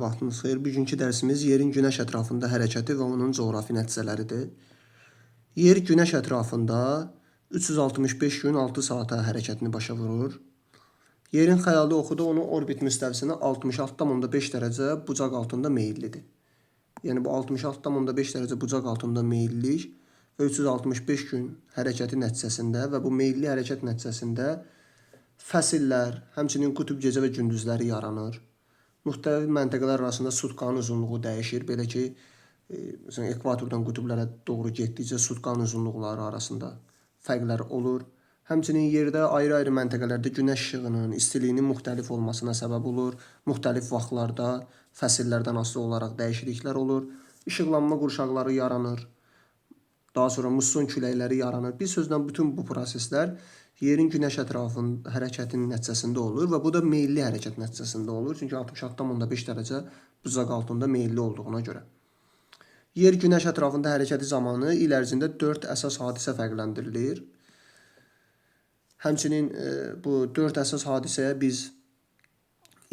vaxtınız xeyir. Bugünkü dərsimiz yerin günəş ətrafında hərəkəti və onun coğrafi nəticələridir. Yer günəş ətrafında 365 gün 6 saata hərəkətini başa vurur. Yerin xəyali oxuda onun orbit müstəvisinə 66,5 dərəcə bucaq altında meyillidir. Yəni bu 66,5 dərəcə bucaq altında meyillilik və 365 gün hərəkəti nəticəsində və bu meyilli hərəkət nəticəsində fəsillər, həmçinin qütb gecə və gündüzləri yaranır. Müxtəlif məntəqələr arasında sutkanın uzunluğu dəyişir. Belə ki, məsələn, ekvatordan qütblərə doğru getdikcə sutkanın uzunluqları arasında fərqlər olur. Həmçinin yerdə ayrı-ayrı məntəqələrdə günəş işığının, istiliyinin müxtəlif olmasına səbəb olur. Müxtəlif vaxtlarda fəsillərdən asılı olaraq dəyişikliklər olur. İşıqlanma qurşaqları yaranır. Daha sonra musson küləkləri yaranır. Bir sözlə bütün bu proseslər yerin günəş ətrafında hərəkətinin nəticəsində olur və bu da meyilli hərəkət nəticəsində olur. Çünki 66,5 dərəcə bucaq altında meyilli olduğuna görə. Yer günəş ətrafında hərəkəti zamanı il ərzində 4 əsas hadisə fərqləndirilir. Həmçinin bu 4 əsas hadisəyə biz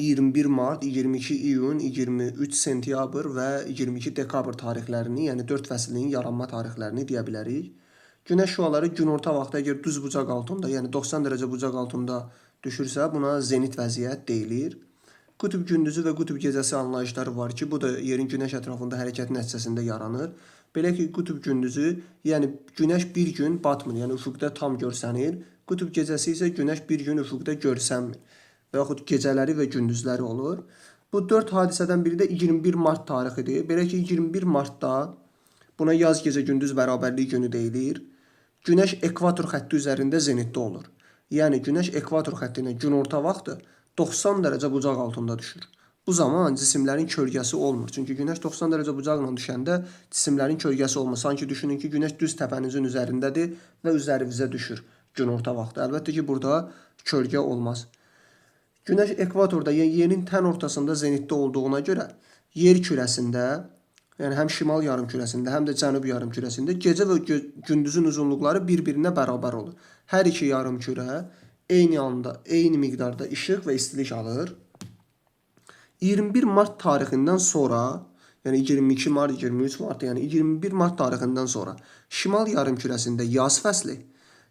21 mart, 22 iyun, 23 sentyabr və 22 dekabr tarixlərini, yəni 4 fəslinin yaranma tarixlərini deyə bilərik. Günəş şüaları günorta vaxtı əgər düz bucaq altında, yəni 90 dərəcə bucaq altında düşürsə, buna zenit vəziyyət deyilir. Qütb gündüzü və qütb gecəsi anlayışları var ki, bu da yerin günəş ətrafında hərəkət nəticəsində yaranır. Belə ki, qütb gündüzü, yəni günəş bir gün batmır, yəni üfüqdə tam görsənir. Qütb gecəsi isə günəş bir gün üfüqdə görsənmir və yaxud gecələri və gündüzləri olur. Bu 4 hadisədən biri də 21 mart tarixidir. Belə ki, 21 martda buna yaz gecə gündüz bərabərlik günü deyilir. Günəş ekvator xətti üzərində zenitdə olur. Yəni günəş ekvator xəttinə günorta vaxtı 90 dərəcə bucaq altında düşür. Bu zaman cisimlərin kölgəsi olmur. Çünki günəş 90 dərəcə bucaqla düşəndə cisimlərin kölgəsi olmur. Sanki düşünün ki, günəş düz təpənizin üzərindədir və üzərinizə düşür günorta vaxtı. Əlbəttə ki, burada kölgə olmaz. Günəş ekvatorda, yəni yerin tən ortasında zenitdə olduğuna görə yer kürəsində, yəni həm şimal yarımkürəsində, həm də cənub yarımkürəsində gecə və gündüzün uzunluqları bir-birinə bərabər olur. Hər iki yarımkürə eyni anda, eyni miqdarda işıq və istilik alır. 21 mart tarixindən sonra, yəni 22 mart, 23 mart, yəni 21 mart tarixindən sonra şimal yarımkürəsində yaz fəsli,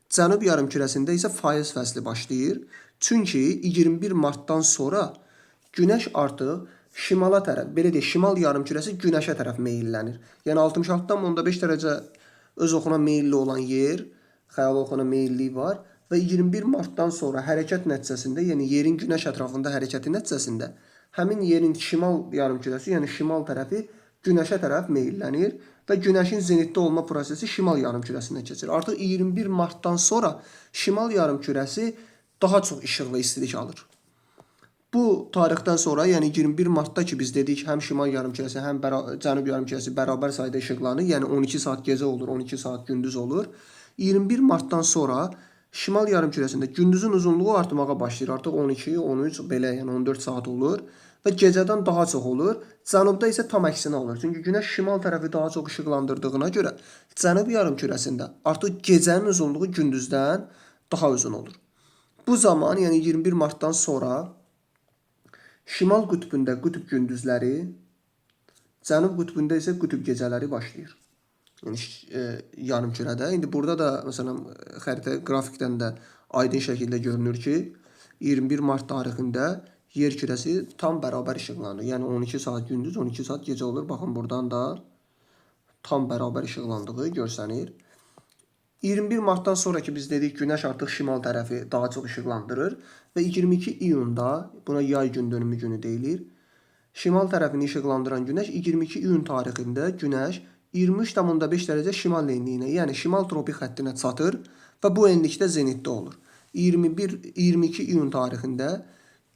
cənub yarımkürəsində isə payız fəsli başlayır. Çünki 21 martdan sonra günəş artıq şimala tərəf, belə deyək, şimal yarımkürəsi günəşə tərəf meyillənir. Yəni 66,5 dərəcə öz oxuna meyilli olan yer, xəyali oxuna meyilliyi var və 21 martdan sonra hərəkət nəticəsində, yəni yerin günəş ətrafında hərəkəti nəticəsində həmin yerin şimal yarımkürəsi, yəni şimal tərəfi günəşə tərəf meyillənir və günəşin zenitdə olma prosesi şimal yarımkürəsində keçir. Artıq 21 martdan sonra şimal yarımkürəsi daha çox işıq və istilik alır. Bu tarixdən sonra, yəni 21 martda ki, biz dedik, həm şimal yarımkürəsi, həm cənub yarımkürəsi bərabər sayda işıqlanır. Yəni 12 saat gecə olur, 12 saat gündüz olur. 21 martdan sonra şimal yarımkürəsində gündüzün uzunluğu artmağa başlayır. Artıq 12, 13, belə, yəni 14 saat olur və gecədən daha çox olur. Cənubda isə tam əksinə olur. Çünki günəş şimal tərəfi daha çox işıqlandırdığına görə cənub yarımkürəsində artıq gecənin uzunluğu gündüzdən daha uzun olur. Bu zaman, yəni 21 martdan sonra şimal qütbündə qütb gündüzləri, cənub qütbündə isə qütb gecələri başlayır. Yəni yarımkürədə. İndi burada da məsələn xəritə qrafikdən də aydın şəkildə görünür ki, 21 mart tarixində yer kürəsi tam bərabər işıqlanır. Yəni 12 saat gündüz, 12 saat gecə olur. Baxın, buradan da tam bərabər işıqlandığı görsənir. 21 martdan sonraki biz dedik, günəş artıq şimal tərəfi daha çox işıqlandırır və 22 iyunda, buna yay gün dönümü günü deyilir, şimal tərəfini işıqlandıran günəş 22 iyun tarixində günəş 23,5 dərəcə şimal enliyinə, yəni şimal tropik xəttinə çatır və bu enlikdə zenitdə olur. 22 iyun tarixində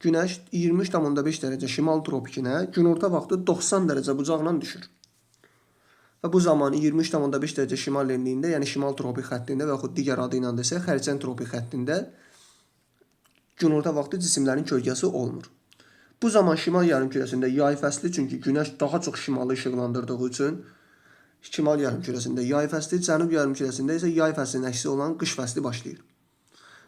günəş 23,5 dərəcə şimal tropikinə günorta vaxtı 90 dərəcə bucaqla düşür. Və bu zaman 23,5 dərəcə şimal enliyində, yəni şimal tropik xəttində və yaxud digər adı ilə desək, xərçəng tropik xəttində günorta vaxtı cisimlərin kölgəsi olmur. Bu zaman şimal yarımkürəsində yay fəsli, çünki günəş daha çox şimalı işıqlandırdığı üçün şimal yarımkürəsində yay fəsli, cənub yarımkürəsində isə yay fəslinin əksi olan qış fəsli başlayır.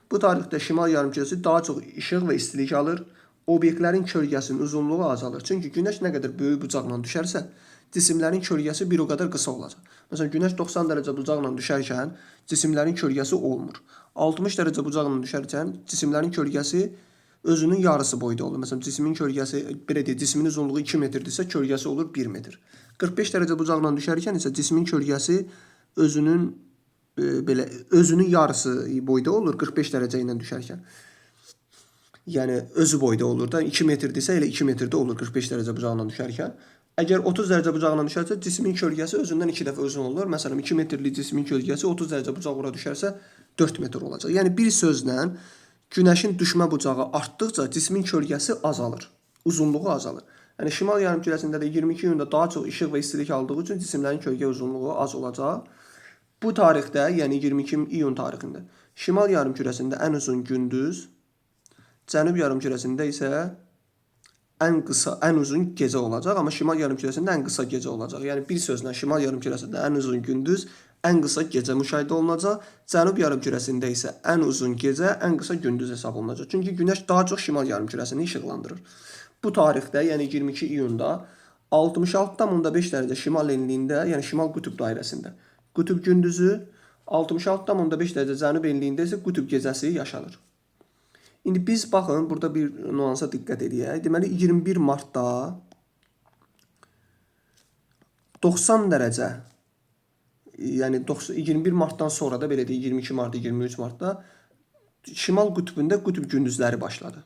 Bu tarixdə şimal yarımkürəsi daha çox işıq və istilik alır. obyektlərin kölgəsinin uzunluğu azalır. Çünki günəş nə qədər böyük bucaqla düşərsə, cisimlərin kölgəsi bir o qədər qısa olacaq. Məsələn, günəş 90 dərəcə bucaqla düşərkən cisimlərin kölgəsi olmur. 60 dərəcə bucaqla düşərkən cisimlərin kölgəsi özünün yarısı boyda olur. Məsələn, cismin kölgəsi, belə deyək, cismin uzunluğu 2 metrdirsə, kölgəsi olur 1 metr. 45 dərəcə bucaqla düşərkən isə cismin kölgəsi özünün yarısı boyda olur 45 dərəcə ilə düşərkən. Yəni özü boyda olur da 2 metrdirsə elə 2 metrdə olur 45 dərəcə bucaqla düşərkən. Əgər 30 dərəcə bucaqla düşərsə, cismin kölgəsi özündən 2 dəfə uzun olur. Məsələn, 2 metrlik cismin kölgəsi 30 dərəcə bucaq ora düşərsə 4 metr olacaq. Yəni bir sözlə günəşin düşmə bucağı artdıqca cismin kölgəsi azalır, uzunluğu azalır. Yəni şimal yarımkürəsində də 22 iyunda daha çox işıq və istilik aldığı üçün cisimlərin kölgə uzunluğu az olacaq. Bu tarixdə, yəni 22 iyun tarixində şimal yarımkürəsində ən uzun gündüz, cənub yarımkürəsində isə ən uzun gecə olacaq, amma şimal yarımkürəsində ən qısa gecə olacaq. Yəni bir sözlə şimal yarımkürəsində ən uzun gündüz, ən qısa gecə müşahidə olunacaq. Cənub yarımkürəsində isə ən uzun gecə, ən qısa gündüz hesab olunacaq. Çünki günəş daha çox şimal yarımkürəsini işıqlandırır. Bu tarixdə, yəni 22 iyunda 66,5 dərəcə şimal enliyində, yəni şimal qütb dairəsində qütb gündüzü, 66,5 dərəcə cənub enliyində isə qütb gecəsi yaşanır. İndi biz baxın, burada bir nüansa diqqət edək. Deməli 21 martda 90 dərəcə, yəni 21 martdan sonra da belə deyək 22 martda, 23 martda şimal qütbündə qütb gündüzləri başladı.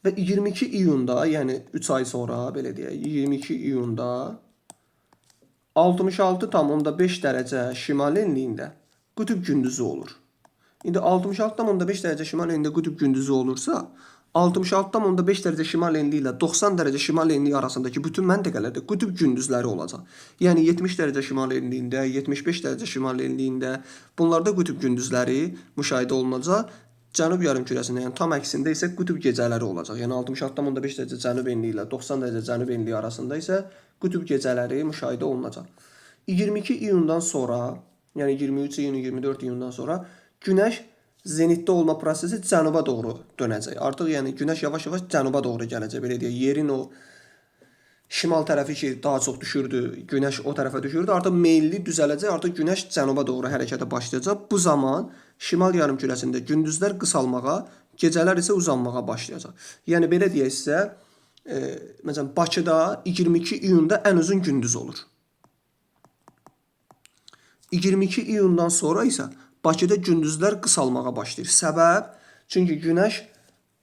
Və 22 iyunda, yəni 3 ay sonra belə deyək, 22 iyunda 66,5 dərəcə şimal enliyində qütb gündüzü olur. İndi 66,5 dərəcə şimal enliyində qütb gündüzü olursa, 66,5 dərəcə şimal enliyi ilə 90 dərəcə şimal enliyi arasındakı bütün məntəqələrdə qütb gündüzləri olacaq. Yəni 70 dərəcə şimal enliyində, 75 dərəcə şimal enliyində bunlarda qütb gündüzləri müşahidə olunacaq. Cənub yarımkürəsində, yəni tam əksində isə qütb gecələri olacaq. Yəni 66,5 dərəcə cənub enliyi ilə 90 dərəcə cənub enliyi arasında isə qütb gecələri müşahidə olunacaq. 22 iyundan sonra, yəni 23 iyun, 24 iyundan sonra günəş zenitdə olma prosesi cənuba doğru dönəcək. Artıq yəni günəş yavaş-yavaş cənuba doğru gələcək. Belə deyək, yerin o şimal tərəfi ki daha çox düşürdü, günəş o tərəfə düşürdü. Artıq meyilli düzələcək, artıq günəş cənuba doğru hərəkətə başlayacaq. Bu zaman şimal yarımkürəsində gündüzlər qısalmağa, gecələr isə uzanmağa başlayacaq. Yəni belə deyək sizə, məsələn Bakıda 22 iyunda ən uzun gündüz olur. 22 iyundan sonra isə Bakıda gündüzlər qısalmağa başlayır. Səbəb, çünki günəş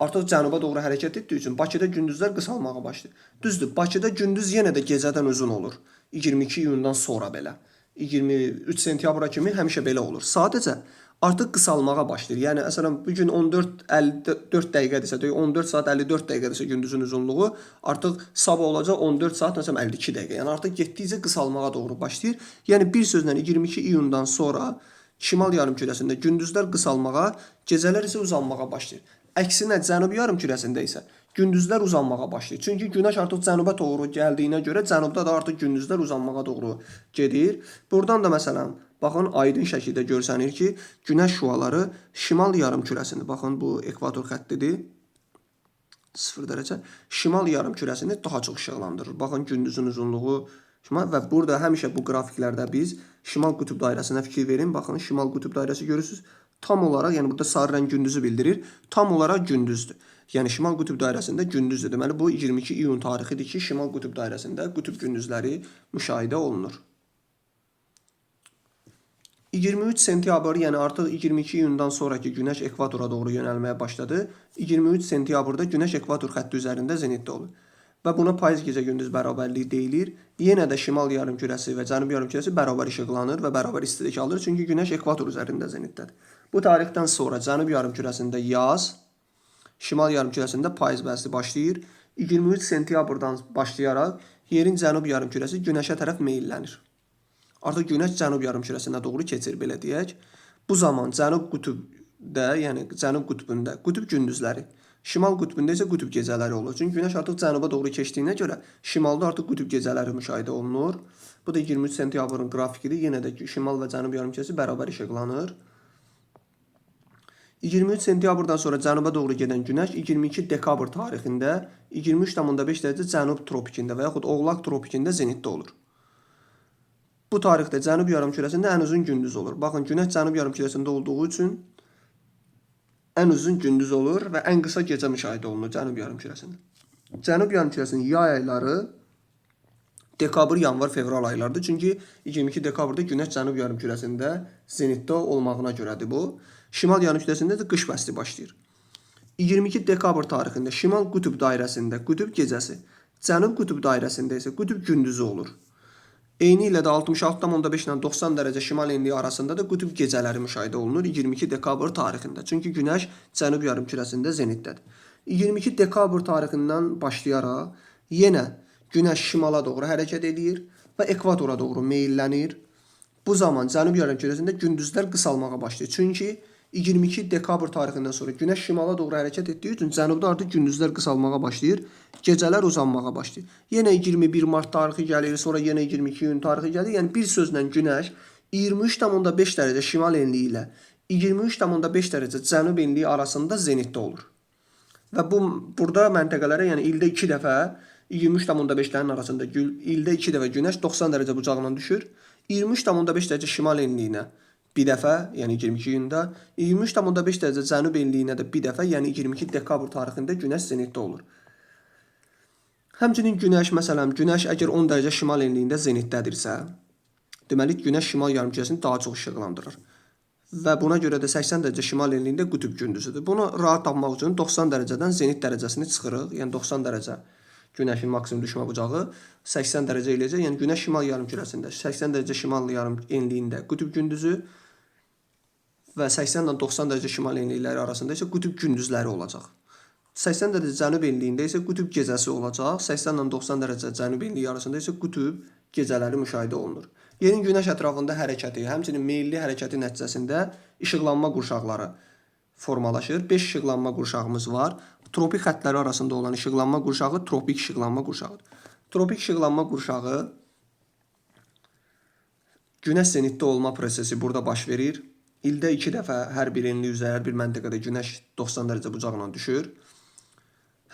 artıq cənuba doğru hərəkət etdiyi üçün Bakıda gündüzlər qısalmağa başlayır. Düzdür, Bakıda gündüz yenə də gecədən uzun olur. 22 iyundan sonra belə. 23 sentyabra kimi həmişə belə olur. Sadəcə artıq qısalmağa başlayır. Yəni məsələn bu gün 14:54 dəqiqədirsə, 14 saat 54 dəqiqədirsə gündüzün uzunluğu, artıq sabah olacaq 14 saat məsələn 52 dəqiqə. Yəni artıq getdikcə qısalmağa doğru başlayır. Yəni bir sözlə 22 iyundan sonra şimal yarımkürəsində gündüzlər qısalmağa, gecələr isə uzanmağa başlayır. Əksinə cənub yarımkürəsində isə gündüzlər uzanmağa başlayır. Çünki günəş artıq cənuba doğru gəldiyinə görə cənubda da artıq gündüzlər uzanmağa doğru gedir. Buradan da məsələn baxın aydın şəkildə görsənir ki, günəş şüaları şimal yarımkürəsini, baxın bu ekvator xəttidir. 0 dərəcə. Şimal yarımkürəsini daha çox işıqlandırır. Baxın gündüzün uzunluğu və burada həmişə bu qrafiklərdə biz şimal qütb dairəsinə fikir verin. Baxın şimal qütb dairəsi görürsünüz. Tam olaraq, yəni burada sarı rəng gündüzü bildirir. Tam olaraq gündüzdür. Yəni şimal qütb dairəsində gündüzdür. Deməli bu 22 iyun tarixidir ki, şimal qütb dairəsində qütb gündüzləri müşahidə olunur. 23 sentyabr, yəni artıq 22 iyundan sonraki günəş ekvatora doğru yönəlməyə başladı. 23 sentyabrda günəş ekvator xətti üzərində zenitdə olur. Və buna payız gecə gündüz bərabərliyi deyilir. Yenə də şimal yarımkürəsi və cənub yarımkürəsi bərabər işıqlanır və bərabər istilik alır. Çünki günəş ekvator üzərində zenitdədir. Bu tarixdən sonra cənub yarımkürəsində yaz, şimal yarımkürəsində payız fəsli başlayır. 23 sentyabrdan başlayaraq yerin cənub yarımkürəsi günəşə tərəf meyllənir. Artıq günəş cənub yarımkürəsinə doğru keçir, belə deyək. Bu zaman cənub qütbdə, yəni cənub qütbündə qütb gündüzləri, şimal qütbündə isə qütb gecələri olur. Çünki günəş artıq cənuba doğru keçdiyinə görə şimalda artıq qütb gecələri müşahidə olunur. Bu da 23 sentyabrın qrafikidir. Yenə də şimal və cənub yarımkürəsi bərabər işıqlanır. 23 sentyabrdan sonra cənuba doğru gedən günəş 22 dekabr tarixində 23,5 dərəcə cənub tropikində və yaxud Oğlaq tropikində zenitdə olur. Bu tarixdə cənub yarımkürəsində ən uzun gündüz olur. Baxın, günəş cənub yarımkürəsində olduğu üçün ən uzun gündüz olur və ən qısa gecə müşahidə olunur cənub yarımkürəsində. Cənub yarımkürəsinin yay ayları dekabr, yanvar, fevral aylardır. Çünki 22 dekabrda günəş cənub yarımkürəsində zenitdə olmağına görədir bu. Şimal yarımkürəsində də qış fəsli başlayır. 22 dekabr tarixində şimal qütb dairəsində qütb gecəsi, cənub qütb dairəsində isə qütb gündüzü olur. Eyni ilə də 66,5 ilə 90 dərəcə şimal enliyi arasında da qütb gecələri müşahidə olunur 22 dekabr tarixində. Çünki günəş cənub yarımkürəsində zenitdədir. 22 dekabr tarixindən başlayaraq yenə günəş şimala doğru hərəkət edir və ekvatora doğru meyllənir. Bu zaman cənub yarımkürəsində gündüzlər qısalmağa başlayır. Çünki 22 dekabr tarixindən sonra günəş şimala doğru hərəkət etdiyi üçün cənubda artıq gündüzlər qısalmağa başlayır, gecələr uzanmağa başlayır. Yenə 21 mart tarixi gəlir, sonra yenə 22 iyun tarixi gəlir. Yəni bir sözlə günəş 23,5 dərəcə şimal enliyi ilə 23,5 dərəcə cənub enliyi arasında zenitdə olur. Və burada məntəqələrə, yəni ildə 2 dəfə 23,5-lərin arasında ildə 2 dəfə günəş 90 dərəcə bucağından düşür. 23,5 dərəcə şimal enliyinə bir dəfə, yəni 22 iyunda, 23,5 dərəcə cənub enliyinə də bir dəfə, yəni 22 dekabr tarixində günəş zenitdə olur. Həmçinin günəş, məsələn, günəş əgər 10 dərəcə şimal enliyində zenitdədirsə, deməli günəş şimal yarımkürəsini daha çox işıqlandırır. Və buna görə də 80 dərəcə şimal enliyində qütb gündüzüdür. Bunu rahat tapmaq üçün 90 dərəcədən zenit dərəcəsini çıxırıq. Yəni 90 dərəcə günəşin maksimum düşmə bucağı 80 dərəcə eləyəcək. Yəni günəş şimal yarımkürəsində 80 dərəcə şimal yarım enliyində qütb gündüzü və 80 ilə 90 dərəcə şimal enlikləri arasında isə qütb gündüzləri olacaq. 80 dərəcə cənub enliyində isə qütb gecəsi olacaq. 80 ilə 90 dərəcə cənub enliyi arasında isə qütb gecələri müşahidə olunur. Yerin günəş ətrafında hərəkəti, həmçinin meyilli hərəkəti nəticəsində işıqlanma qurşaqları formalaşır. 5 işıqlanma qurşağımız var. Tropik xəttləri arasında olan işıqlanma qurşağı tropik işıqlanma qurşağıdır. Tropik işıqlanma qurşağı günəş zenitdə olma prosesi burada baş verir. İldə 2 dəfə hər bir enlik üzrə hər bir məntəqədə günəş 90 dərəcə bucaqla düşür.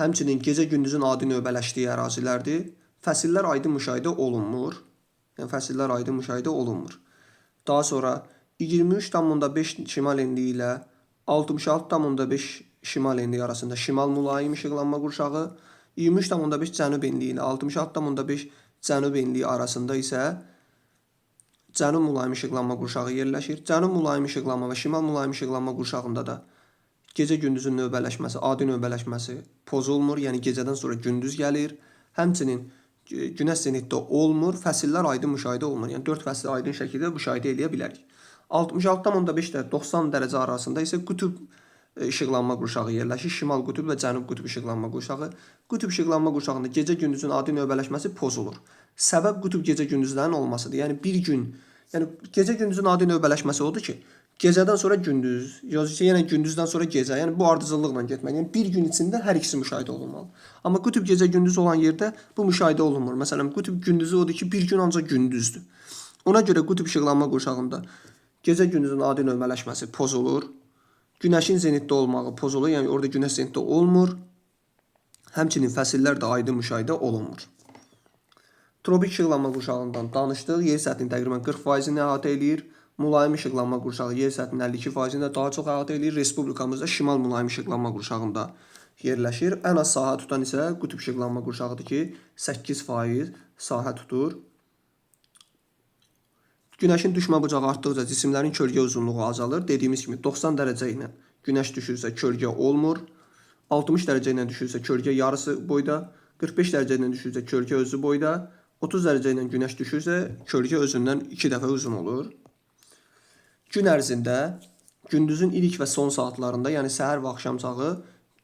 Həmçinin gecə-gündüzün adi növbələşdiyi ərazilərdir. Fəsillər aydın müşahidə olunmur. Yəni fəsillər aydın müşahidə olunmur. Daha sonra 23,5 şimal enliyi ilə 66,5 şimal enliyi arasında şimal mülayim işıqlanma qurşağı, 23,5 cənub enliyi ilə 66,5 cənub enliyi arasında isə cənub mülayim işıqlanma qurşağı yerləşir. Cənub mülayim işıqlanma və şimal mülayim işıqlanma qurşağında da gecə-gündüzün növbələşməsi, adi növbələşməsi pozulmur. Yəni gecədən sonra gündüz gəlir. Həmçinin günəş zenitdə olmur, fəsillər aydın müşahidə olunur. Yəni 4 fəsli aydın şəkildə müşahidə edə bilərik. 66,5 ilə 90 dərəcə arasında isə qütb işıqlanma qurşağı yerləşir. Şimal qütb və cənub qütb işıqlanma qurşağı. Qütb işıqlanma qurşağında gecə-gündüzün adi növbələşməsi pozulur. Səbəb qütb gecə-gündüzlərin olmasıdır. Yəni bir gün, yəni gecə-gündüzün adi növbələşməsi odur ki, gecədən sonra gündüz, yenə gündüzdən sonra gecə, yəni bu ardıcıllıqla getməli. Yəni bir gün içində hər ikisi müşahidə olunmalı. Amma qütb gecə-gündüz olan yerdə bu müşahidə olunmur. Məsələn, qütb gündüzü odur ki, bir gün ancaq gündüzdür. Ona görə qütb işıqlanma qurşağında gecə-gündüzün adi növbələşməsi pozulur. Günəşin zenitdə olmağı pozulur, yəni orada günəş zenitdə olmur. Həmçinin fəsillər də aydın müşahidə olunmur. Tropik işıqlanma qurşağından danışdıq. Yer səthinin təqribən 40%-ni əhatə eləyir. Mülayim işıqlanma qurşağı yer səthinin 52%-ni daha çox əhatə eləyir. Respublikamızda şimal mülayim işıqlanma qurşağında yerləşir. Ən az sahə tutan isə qütb işıqlanma qurşağıdır ki, 8% sahə tutur. Günəşin düşmə bucağı artdıqca cisimlərin kölgə uzunluğu azalır. Dediyimiz kimi 90 dərəcə ilə günəş düşürsə kölgə olmur. 60 dərəcə ilə düşürsə kölgə yarısı boyda. 45 dərəcə ilə düşürsə kölgə özü boyda. 30 dərəcə ilə günəş düşürsə kölgə özündən 2 dəfə uzun olur. Gün ərzində gündüzün ilk və son saatlarında, yəni səhər və axşam çağı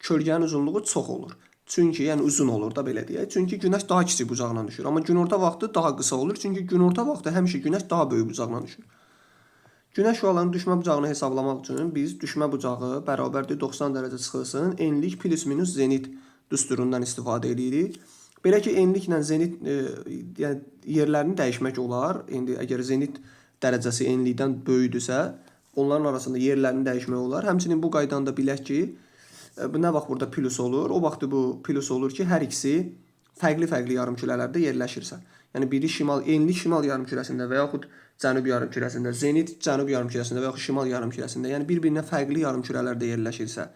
kölgənin uzunluğu çox olur. Çünki yəni uzun olur da belə deyək. Çünki günəş daha kiçik bucaqla düşür. Amma günorta vaxtı daha qısa olur. Çünki günorta vaxtı həmişə günəş daha böyük bucaqla düşür. Günəş şüalarının düşmə bucağını hesablamaq üçün biz düşmə bucağı bərabərdir 90 dərəcə çıxılsın, enlik plus minus zenit düsturundan istifadə edirik. Belə ki, enliklə zenit yəni yerlərini dəyişmək olar. İndi əgər zenit dərəcəsi enlikdən böyükdürsə, onların arasında yerlərini dəyişmək olar. Həmçinin bu qaydanı da bilək ki, nə vaxt burada plus olur? O vaxt bu plus olur ki, hər ikisi fərqli-fərqli yarımkürələrdə yerləşirsə. Yəni biri enlik şimal yarımkürəsində və yaxud cənub yarımkürəsində, zenit cənub yarımkürəsində və yaxud şimal yarımkürəsində, yəni bir-birinə fərqli yarımkürələrdə yerləşirsə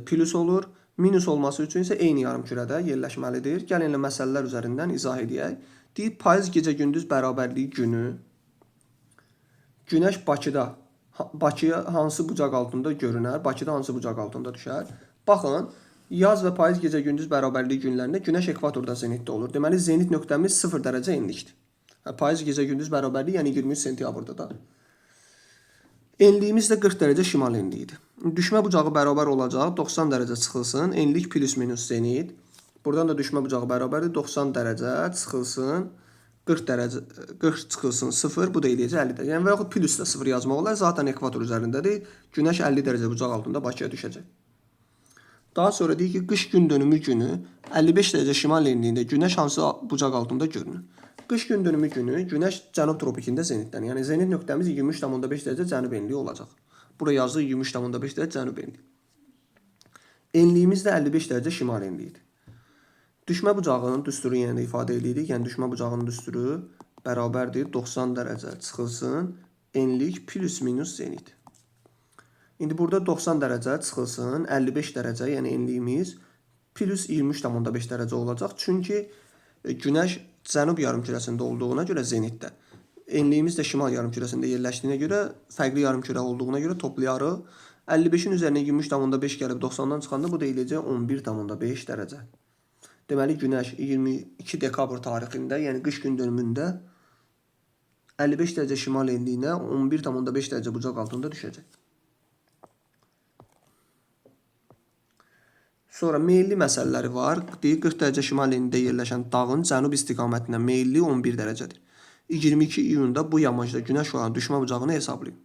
plus olur. Minus olması üçün isə eyni yarımkürədə yerləşməlidir. Gəlin məsələlər üzərindən izah edək. Deyir, payız gecə-gündüz bərabərliyi günü Günəş Bakıya hansı bucaq altında görünər? Bakıda hansı bucaq altında düşər? Baxın, yaz və payız gecə-gündüz bərabərliyi günlərində Günəş ekvatorda zenitdə olur. Deməli, zenit nöqtəmiz 0 dərəcə enlikdir. Payız gecə-gündüz bərabərliyi, yəni 23 sentyabrda da. Enliyimiz də 40 dərəcə şimal enliyidir. Düşmə bucağı bərabər olacaq. 90 dərəcə çıxılsın. Enlik plus minus zenit. Buradan da düşmə bucağı bərabərdir. 90 dərəcə çıxılsın. 40 çıxılsın 0. Bu da eləyəcək 50 dərəcə. Yəni və yaxud plus da 0 yazmaq olar. Zaten ekvator üzərindədir. Günəş 50 dərəcə bucaq altında Bakıya düşəcək. Daha sonra deyir ki, qış gün dönümü günü 55 dərəcə şimal enliyində Günəş hansı bucaq altında görünür? Qış gün dönümü günü Günəş cənub tropikində zenitdən. Yəni zenit nöqtəmiz 23,5 dərəcə cənub enliyi olacaq. Bura yazıq 23,5 dərəcə cənub enliyi. Enliyimiz də 55 dərəcə şimal enliyidir. Düşmə bucağının düsturu yenə də ifadə edirik. Yəni düşmə bucağının düsturu bərabərdir 90 dərəcə çıxılsın enlik plus minus zenit. İndi burada 90 dərəcə çıxılsın 55 dərəcə, yəni enliyimiz plus 23,5 dərəcə olacaq. Çünki Günəş cənub yarımkürəsində olduğuna görə zenitdə. Enliyimiz də şimal yarımkürəsində yerləşdiyinə görə, fərqli yarımkürə olduğuna görə toplayarıq. 55-in üzərinə 23,5 gəlib 90-dan çıxanda bu da eləyəcək 11,5 dərəcə. Deməli, Günəş 22 dekabr tarixində, yəni qış gün dönümündə 55 dərəcə şimal enliyinə 11,5 dərəcə bucaq altında düşəcək. Sonra meyilli məsələləri var. Deyir, 40 dərəcə şimal enliyində yerləşən dağın cənub istiqamətinə meyilli 11 dərəcədir. 22 iyunda bu yamacda Günəş şüalarının düşmə bucağını hesablayın.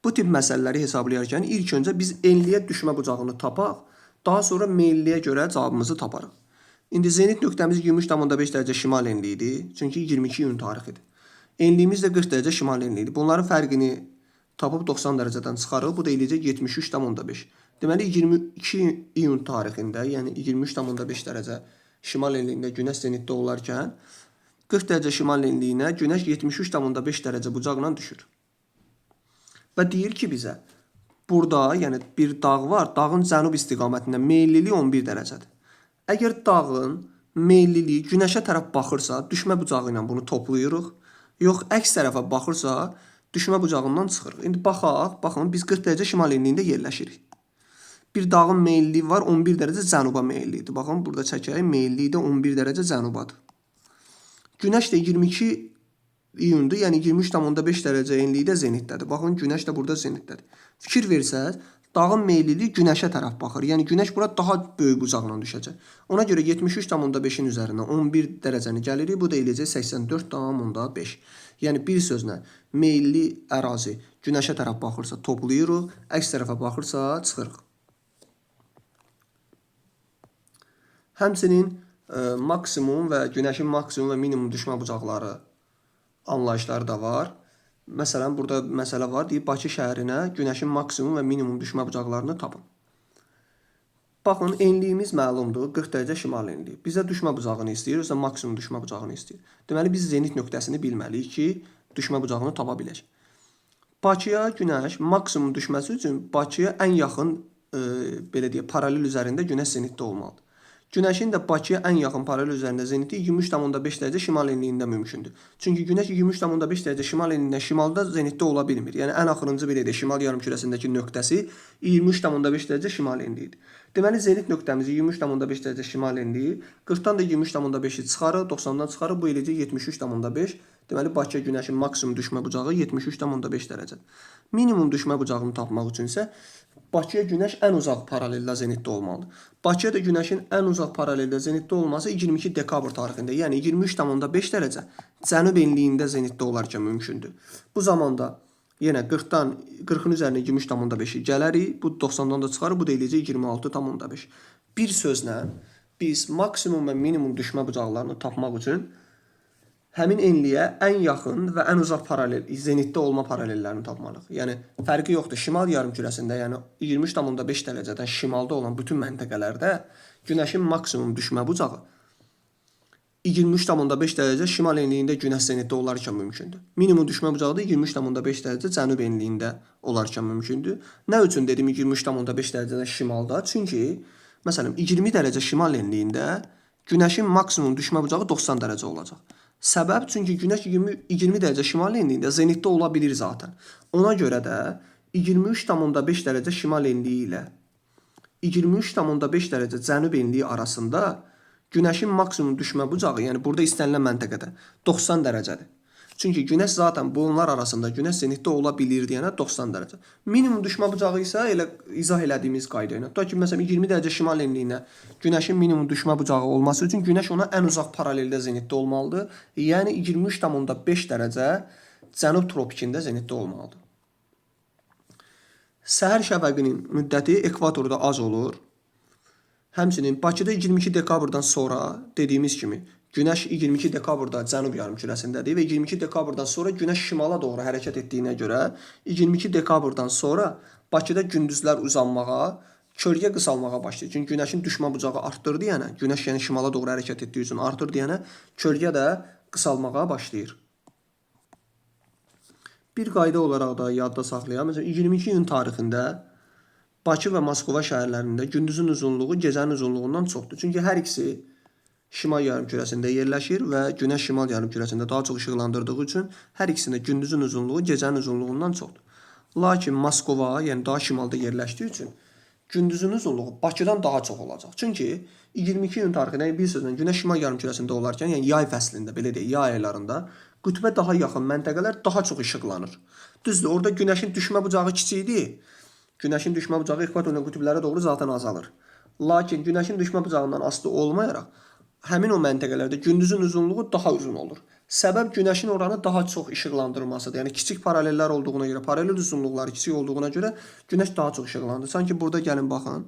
Bu tip məsələləri hesablayarkən ilk öncə biz enliyə düşmə bucağını tapaq, daha sonra meyilliyə görə cavabımızı taparıq. İndi zenit nöqtəmiz 23,5 dərəcə şimal enliyidir, çünki 22 iyun tarixidir. Enliyimiz də 40 dərəcə şimal enliyidir. Bunların fərqini tapıb 90 dərəcədən çıxarıq, bu da eləyəcək 73,5. Deməli, 22 iyun tarixində, yəni 23,5 dərəcə şimal enliyində Günəş zenitdə olarkən, 40 dərəcə şimal enliyinə Günəş 73,5 dərəcə bucaqla düşür. Və deyir ki, bizə, burada yəni bir dağ var, dağın cənub istiqamətində meyilliliyi 11 dərəcədir. Əgər dağın meyilliliyi Günəşə tərəf baxırsa, düşmə bucağı ilə bunu toplayırıq. Yox, əks tərəfə baxırsa, düşmə bucağından çıxırıq. İndi baxın, biz 40 dərəcə şimal enliyində yerləşirik. Bir dağın meyilliyi var, 11 dərəcə cənuba meyillidir. Baxın, burada çəkək, meyilliyi də 11 dərəcə cənubadır. Günəş də 22 iyundur, yəni 23,5 dərəcə enlikdə zenitdədir. Baxın, Günəş də burada zenitdədir. Fikir versəz, dağın meyilliliyi Günəşə tərəf baxır. Yəni Günəş bura daha böyük bucaqla düşəcək. Ona görə 73,5-in üzərinə 11 dərəcəni gəlirik. Bu da eləyəcək 84,5. Yəni bir sözlə, meyilli ərazi Günəşə tərəf baxırsa toplayırıq, əks tərəfə baxırsa çıxırıq. Həmçinin maksimum və Günəşin maksimum və minimum düşmə bucaqları anlayışları da var. Məsələn, burada məsələ var, deyir, Bakı şəhərinə Günəşin maksimum və minimum düşmə bucaqlarını tapın. Baxın, enliyimiz məlumdur, 40 dərəcə şimal enliyi. Bizə düşmə bucağını istəyir, özə maksimum düşmə bucağını istəyir. Deməli, biz zenit nöqtəsini bilməliyik ki, düşmə bucağını tapa bilək. Bakıya Günəş maksimum düşməsi üçün Bakıya ən yaxın, belə deyək, paralel üzərində Günəş zenitdə olmalıdır. Günəşin də Bakıya ən yaxın paralel üzərində zeniti 23,5 dərəcə şimal enliyində mümkündür. Çünki Günəş 23,5 dərəcə şimal enliyində şimalda zenitdə ola bilmir. Yəni ən axırıncı belə deyək, şimal yarımkürəsindəki nöqtəsi 23,5 dərəcə şimal enliyidir. Deməli, zenit nöqtəmizi 23,5 dərəcə şimal enliyi, 40-dan da 23,5-i çıxarıq, 90-dan çıxarıq, bu eləyəcək 73,5. Deməli, Bakıya Günəşin maksimum düşmə bucağı 73,5 dərəcədir. Minimum düşmə bucağını tapmaq üçün isə Bakıya Günəş ən uzaq paraleldə zenitdə olmalıdır. Bakıya da Günəşin ən uzaq paraleldə zenitdə olması 22 dekabr tarixində, yəni 23,5 dərəcə cənub enliyində zenitdə olarkən mümkündür. Bu zamanda yenə 40-ın üzərinə 23,5-i gələrik, bu 90-dan da çıxarır, bu da eləyəcək 26,5. Bir sözlə biz maksimum və minimum düşmə bucaqlarını tapmaq üçün həmin enliyə ən yaxın və ən uzaq paralel, zenitdə olma paralellərini tapmalıyıq. Yəni fərqi yoxdur. Şimal yarımkürəsində, yəni 23,5 dərəcədən şimalda olan bütün məntəqələrdə günəşin maksimum düşmə bucağı 23,5 dərəcə şimal enliyində günəş zenitdə olarkən mümkündür. Minimum düşmə bucağı da 23,5 dərəcə cənub enliyində olarkən mümkündür. Nə üçün dedim 23,5 dərəcədən şimalda? Çünki məsələn 20 dərəcə şimal enliyində günəşin maksimum düşmə bucağı 90 dərəcə olacaq. Səbəb çünki günəş 20 dərəcə şimal enliyində zenitdə ola bilir zaten. Ona görə də 23,5 dərəcə şimal enliyi ilə 23,5 dərəcə cənub enliyi arasında günəşin maksimum düşmə bucağı, yəni burada istənilən məntəqədə 90 dərəcədir. Çünki günəş zaten bunlar arasında günəş zenitdə ola bilir deyənə 90 dərəcə. Minimum düşmə bucağı isə elə izah elədiyimiz qayda ilə. Tutaq ki, məsələn 20 dərəcə şimal enliyinə günəşin minimum düşmə bucağı olması üçün günəş ona ən uzaq paraleldə zenitdə olmalıdır. Yəni 23,5 dərəcə cənub tropikində zenitdə olmalıdır. Səhər şəfəqinin müddəti ekvatorda az olur. Həmçinin Bakıda 22 dekabrdan sonra dediyimiz kimi günəş 22 dekabrda cənub yarımkürəsindədir və 22 dekabrdan sonra günəş şimala doğru hərəkət etdiyinə görə 22 dekabrdan sonra Bakıda gündüzlər uzanmağa, kölgə qısalmağa başlayır. Çünki günəşin düşmə bucağı artdır deyənə, günəş yəni şimala doğru hərəkət etdiyi üçün artır deyənə kölgə də qısalmağa başlayır. Bir qayda olaraq da yadda saxlayaq. Məsələn 22 iyun tarixində Bakı və Moskva şəhərlərində gündüzün uzunluğu gecənin uzunluğundan çoxdur. Çünki hər ikisi şimal yarımkürəsində yerləşir və günəş şimal yarımkürəsində daha çox işıqlandırdığı üçün hər ikisində gündüzün uzunluğu gecənin uzunluğundan çoxdur. Lakin Moskva, yəni daha şimalda yerləşdiyi üçün gündüzün uzunluğu Bakıdan daha çox olacaq. Çünki 22 iyun tarixində bir sözlə günəş şimal yarımkürəsində olarkən, yəni yay fəslində, belə deyək, yay aylarında qütbə daha yaxın məntəqələr daha çox işıqlanır. Düzdür, orada günəşin düşmə bucağı kiçikdir. Günəşin düşmə bucağı ekvatorun qütblərə doğru zaten azalır. Lakin günəşin düşmə bucağından asılı olmayaraq həmin o məntəqələrdə gündüzün uzunluğu daha uzun olur. Səbəb günəşin oranı daha çox işıqlandırmasıdır. Yəni kiçik paralellər olduğuna görə, paralel uzunluqları kiçik olduğuna görə günəş daha çox işıqlandır. Sanki burada gəlin baxın.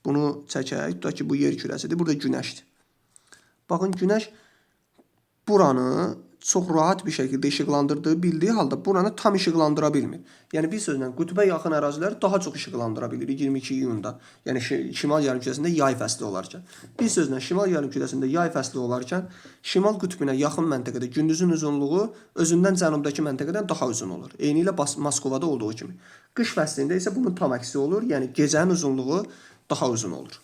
Bunu çəkək. Tutaq ki, bu yer kürəsidir. Burada günəşdir. Baxın, günəş buranı çox rahat bir şəkildə işıqlandırdığı bildiyi halda buranı tam işıqlandıra bilmir. Yəni bir sözlə qütbə yaxın əraziləri daha çox işıqlandıra bilir 22 iyunda. Yəni şimal yarımkürəsində yay fəsli olarkən. Bir sözlə şimal yarımkürəsində yay fəsli olarkən şimal qütbünə yaxın məntəqədə gündüzün uzunluğu özündən cənubdakı məntəqədən daha uzun olur. Eynilə Moskovada olduğu kimi. Qış fəslində isə bunun tam əksi olur. Yəni gecənin uzunluğu daha uzun olur.